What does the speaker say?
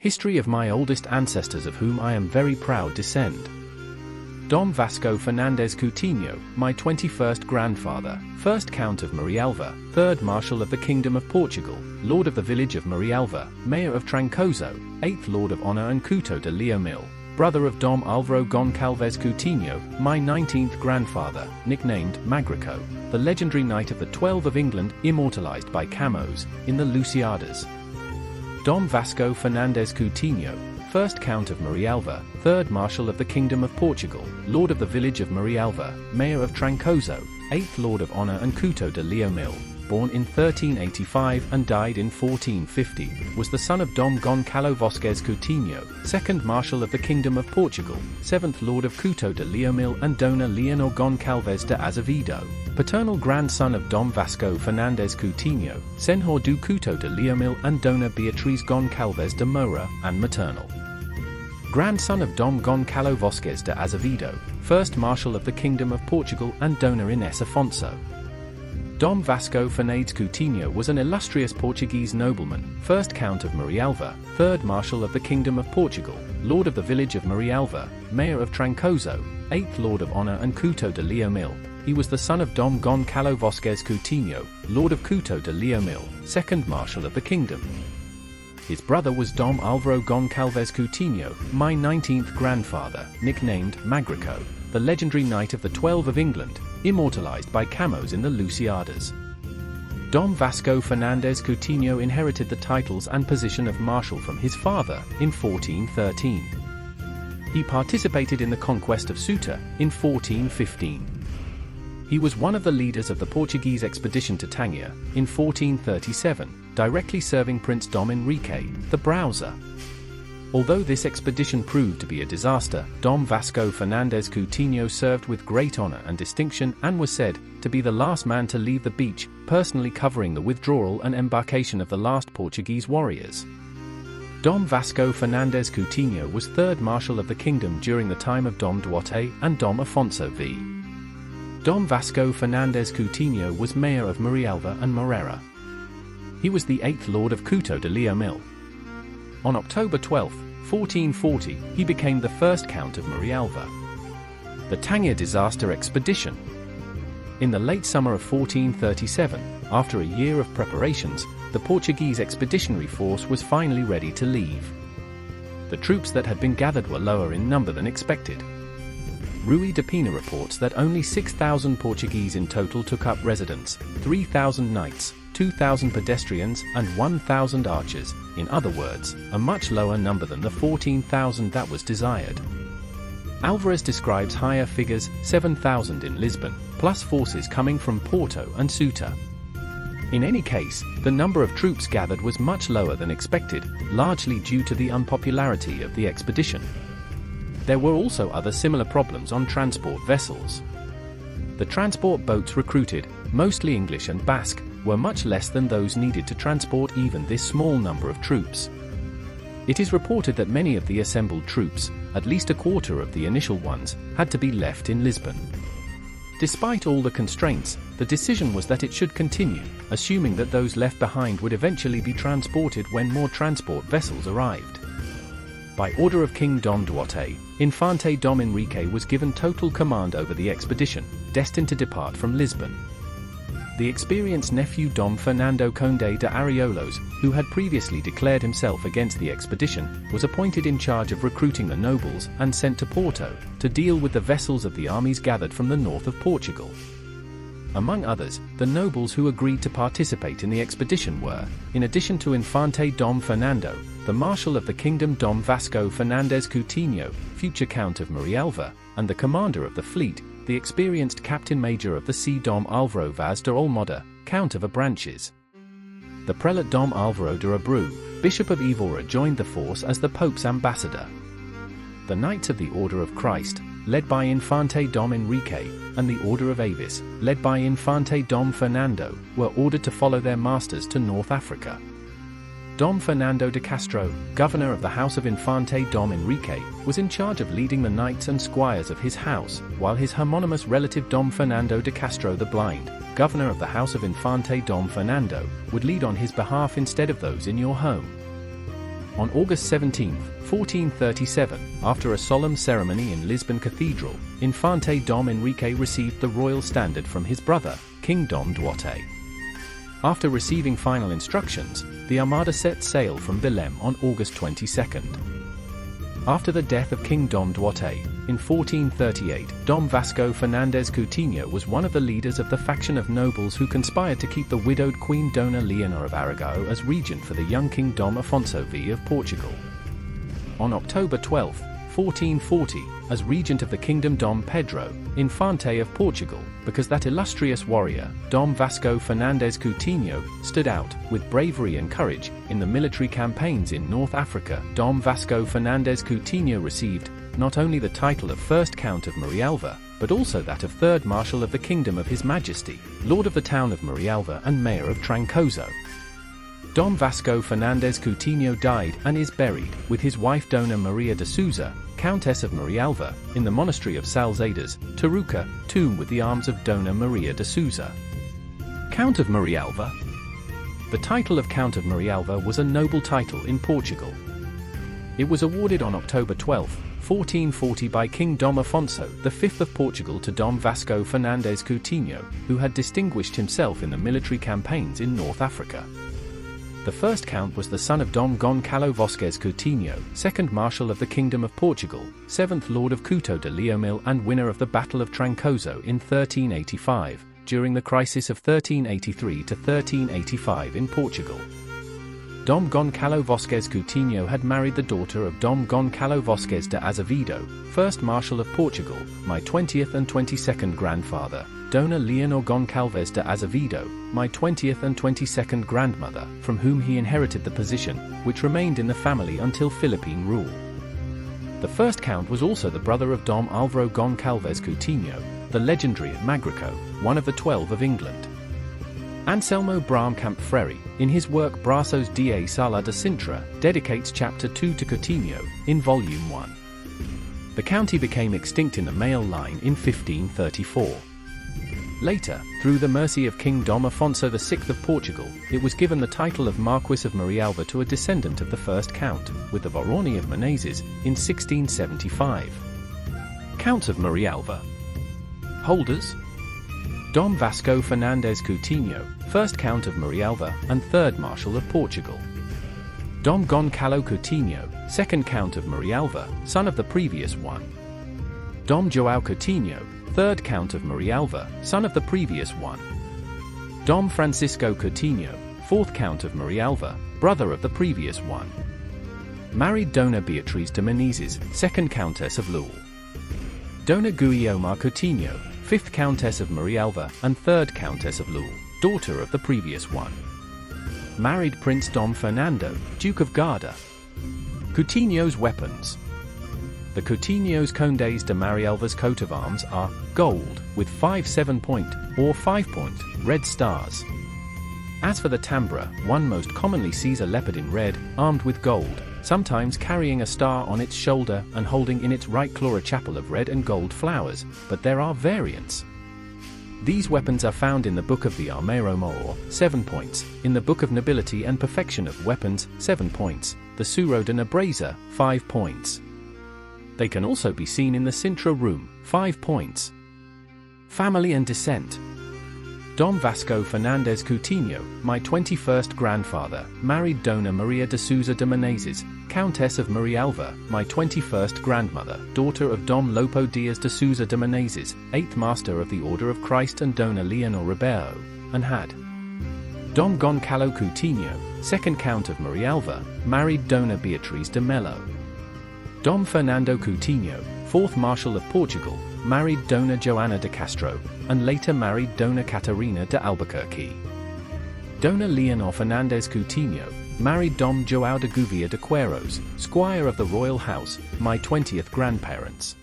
History of my oldest ancestors of whom I am very proud descend. Dom Vasco Fernandes Coutinho, my 21st grandfather, 1st Count of Marialva, 3rd Marshal of the Kingdom of Portugal, Lord of the village of Marialva, Mayor of Trancoso, 8th Lord of Honor and Couto de Leomil, brother of Dom Álvaro Goncalves Coutinho, my 19th grandfather, nicknamed Magrico, the legendary Knight of the 12 of England, immortalized by Camões, in the Lusiadas. Dom Vasco Fernandes Coutinho, 1st Count of Marialva, 3rd Marshal of the Kingdom of Portugal, Lord of the village of Marialva, Mayor of Trancoso, 8th Lord of Honor and Couto de Leomil, born in 1385 and died in 1450, was the son of Dom Goncalo Vasquez Coutinho, 2nd Marshal of the Kingdom of Portugal, 7th Lord of Couto de Leomil and Dona Leonor Goncalves de Azevedo, paternal grandson of Dom Vasco Fernandes Coutinho, Senhor do Couto de Leomil and Dona Beatriz Goncalves de Moura, and maternal grandson of Dom Goncalo Vasquez de Azevedo, 1st Marshal of the Kingdom of Portugal and Dona Inês Afonso. Dom Vasco Fernandes Coutinho was an illustrious Portuguese nobleman, 1st Count of Marialva, 3rd Marshal of the Kingdom of Portugal, Lord of the village of Marialva, Mayor of Trancoso, 8th Lord of Honor and Couto de Leomil. He was the son of Dom Goncalo Vasquez Coutinho, Lord of Couto de Leomil, 2nd Marshal of the Kingdom. His brother was Dom Álvaro Goncalves Coutinho, my 19th grandfather, nicknamed Magrico, the legendary Knight of the 12 of England, immortalized by Camões in the Lusiadas. Dom Vasco Fernandes Coutinho inherited the titles and position of Marshal from his father in 1413. He participated in the conquest of Ceuta in 1415. He was one of the leaders of the Portuguese expedition to Tangier in 1437, directly serving Prince Dom Henrique, the Browser. Although this expedition proved to be a disaster, Dom Vasco Fernandes Coutinho served with great honor and distinction and was said to be the last man to leave the beach, personally covering the withdrawal and embarkation of the last Portuguese warriors. Dom Vasco Fernandes Coutinho was 3rd Marshal of the Kingdom during the time of Dom Duarte and Dom Afonso v. Dom Vasco Fernandes Coutinho was Mayor of Marialva and Moreira. He was the 8th Lord of Couto de Leomil. On October 12, 1440, he became the 1st Count of Marialva. The Tangier Disaster Expedition. In the late summer of 1437, after a year of preparations, the Portuguese expeditionary force was finally ready to leave. The troops that had been gathered were lower in number than expected. Rui de Pina reports that only 6,000 Portuguese in total took up residence, 3,000 knights, 2,000 pedestrians and 1,000 archers, in other words, a much lower number than the 14,000 that was desired. Álvares describes higher figures, 7,000 in Lisbon, plus forces coming from Porto and Ceuta. In any case, the number of troops gathered was much lower than expected, largely due to the unpopularity of the expedition. There were also other similar problems on transport vessels. The transport boats recruited, mostly English and Basque, were much less than those needed to transport even this small number of troops. It is reported that many of the assembled troops, at least a quarter of the initial ones, had to be left in Lisbon. Despite all the constraints, the decision was that it should continue, assuming that those left behind would eventually be transported when more transport vessels arrived. By order of King Dom Duarte, Infante Dom Henrique was given total command over the expedition, destined to depart from Lisbon. The experienced nephew Dom Fernando Conde de Ariolos, who had previously declared himself against the expedition, was appointed in charge of recruiting the nobles and sent to Porto to deal with the vessels of the armies gathered from the north of Portugal. Among others, the nobles who agreed to participate in the expedition were, in addition to Infante Dom Fernando, the Marshal of the Kingdom Dom Vasco Fernandes Coutinho, future Count of Marialva, and the commander of the fleet, the experienced Captain Major of the sea Dom Álvaro Vaz de Olmoda, Count of Abranches. The prelate Dom Álvaro de Abreu, Bishop of Évora, joined the force as the Pope's ambassador. The Knights of the Order of Christ, led by Infante Dom Henrique, and the Order of Avis, led by Infante Dom Fernando, were ordered to follow their masters to North Africa. Dom Fernando de Castro, governor of the house of Infante Dom Henrique, was in charge of leading the knights and squires of his house, while his homonymous relative Dom Fernando de Castro the Blind, governor of the house of Infante Dom Fernando, would lead on his behalf instead of those in your home. On August 17, 1437, after a solemn ceremony in Lisbon Cathedral, Infante Dom Enrique received the royal standard from his brother, King Dom Duarte. After receiving final instructions, the Armada set sail from Belém on August 22. After the death of King Dom Duarte, in 1438, Dom Vasco Fernandes Coutinho was one of the leaders of the faction of nobles who conspired to keep the widowed Queen Dona Leonor of Aragao as regent for the young King Dom Afonso V of Portugal. On October 12, 1440, as regent of the kingdom Dom Pedro, Infante of Portugal, because that illustrious warrior, Dom Vasco Fernandes Coutinho, stood out, with bravery and courage, in the military campaigns in North Africa. Dom Vasco Fernandes Coutinho received, not only the title of First Count of Marialva, but also that of Third Marshal of the Kingdom of His Majesty, Lord of the town of Marialva and Mayor of Trancoso. Dom Vasco Fernandes Coutinho died and is buried, with his wife Dona Maria de Souza, Countess of Marialva, in the monastery of Salzadas, Tarouca, tomb with the arms of Dona Maria de Souza. Count of Marialva. The title of Count of Marialva was a noble title in Portugal. It was awarded on October 12, 1440 by King Dom Afonso V of Portugal to Dom Vasco Fernandes Coutinho, who had distinguished himself in the military campaigns in North Africa. The first count was the son of Dom Goncalo Vasquez Coutinho, 2nd Marshal of the Kingdom of Portugal, 7th Lord of Couto de Leomil and winner of the Battle of Trancoso in 1385, during the crisis of 1383 to 1385 in Portugal. Dom Goncalo Vasquez Coutinho had married the daughter of Dom Goncalo Vasquez de Azevedo, 1st Marshal of Portugal, my 20th and 22nd grandfather, Dona Leonor Goncalves de Azevedo, my 20th and 22nd grandmother, from whom he inherited the position, which remained in the family until Philippine rule. The first count was also the brother of Dom Alvaro Goncalves Coutinho, the legendary at Magrico, one of the 12 of England. Anselmo Bramcamp Freri, in his work Braços da Sala de Sintra, dedicates Chapter 2 to Coutinho, in Volume 1. The county became extinct in the male line in 1534. Later, through the mercy of King Dom Afonso VI of Portugal, it was given the title of Marquis of Marialva to a descendant of the first count, with the Barony of Menezes, in 1675. Counts of Marialva. Holders: Dom Vasco Fernandes Coutinho, 1st Count of Marialva and 3rd Marshal of Portugal. Dom Goncalo Coutinho, 2nd Count of Marialva, son of the previous one. Dom João Coutinho, 3rd Count of Marialva, son of the previous one. Dom Francisco Coutinho, 4th Count of Marialva, brother of the previous one. Married Dona Beatriz de Menezes, 2nd Countess of Lule. Dona Guiomar Coutinho, 5th Countess of Marialva and 3rd Countess of Lule, daughter of the previous one. Married Prince Dom Fernando, Duke of Garda. Coutinho's weapons. The Coutinho's Condes de Marialva's coat of arms are gold, with 5 7-point, or 5-point, red stars. As for the tambra, one most commonly sees a leopard in red, armed with gold, sometimes carrying a star on its shoulder and holding in its right claw a chapel of red and gold flowers, but there are variants. These weapons are found in the Book of the Armeiro Mor, 7 points, in the Book of Nobility and Perfection of Weapons, 7 points, the Suro de Nobreza, 5 points. They can also be seen in the Sintra room, 5 points. Family and descent. Dom Vasco Fernandes Coutinho, my 21st grandfather, married Dona Maria de Souza de Menezes, Countess of Marialva, my 21st grandmother, daughter of Dom Lopo Dias de Souza de Menezes, 8th Master of the Order of Christ and Dona Leonor Ribeiro, and had. Dom Goncalo Coutinho, 2nd Count of Marialva, married Dona Beatriz de Melo. Dom Fernando Coutinho, 4th Marshal of Portugal, married Dona Joana de Castro, and later married Dona Catarina de Albuquerque. Dona Leonor Fernandes Coutinho, married Dom João de Gouveia de Queiroz, squire of the royal house, my 20th grandparents.